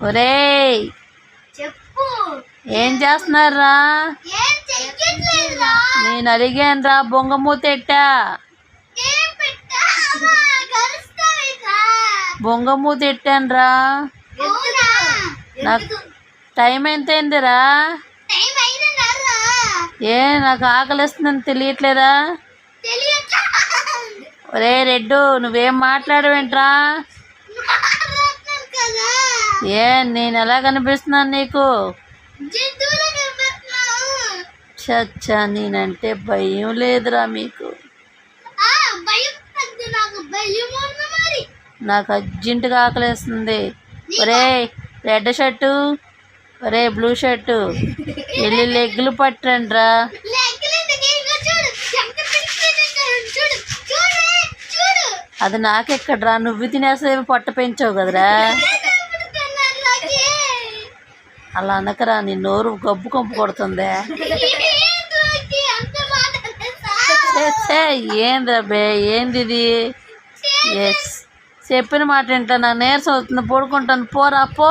ఒరేయ్ చెప్పు. ఏం చేస్తున్నారా? ఏం చెయ్యట్లేదురా. నేను అడిగానురా, బొంగమూతెట్టా. ఏం పెట్టావా? కలుస్తావేట్రా? బొంగమూత ఎట్టానురా. అవునా? నాకు టైం ఎంత అయిందిరా? టైం అయిందన్నారా? ఏ నాకు ఆకలిస్తుందని తెలియట్లేదా? తెలియట్లా. ఒరే రెడ్డు, నువ్వేం మాట్లాడవేంట్రా? మాట్లాడుతున్నాను కదా. ఏ నేను ఎలా కనిపిస్తున్నాను నీకు? జంతువులా కనబడుతున్నావు. చచ్చా, నేనంటే భయం లేదురా మీకు. ఆ భయం పెద్ద, నాకు భయం ఉన్న మరి. నాకు అర్జెంటుగా ఆకలేస్తుంది. ఒరే రెడ్ షర్టు, ఒరే బ్లూ షర్టు, వెళ్ళి లెగ్గులు పట్టండి రా. లెక్కలేందుకు? ఇదిగో చూడు, ఎంత పిలిచిపోయిందో చూడు. చూడు చూడు. అది నాకెక్కడరా, నువ్వు తినేసేవి పొట్ట పెంచావు కదరా. కనబడుతున్నాను నాకే. అలా అనకరా, నీ నోరు గబ్బు కంపు కొడుతుందే. ఏంటి అంత మాట ఛే, ఏంద్రా బే, ఏంది ఇది? ఎస్, చెప్పిన మాట వింటా, నాకు నీరసం అవుతుంది, పడుకుంటాను. పోరా పో.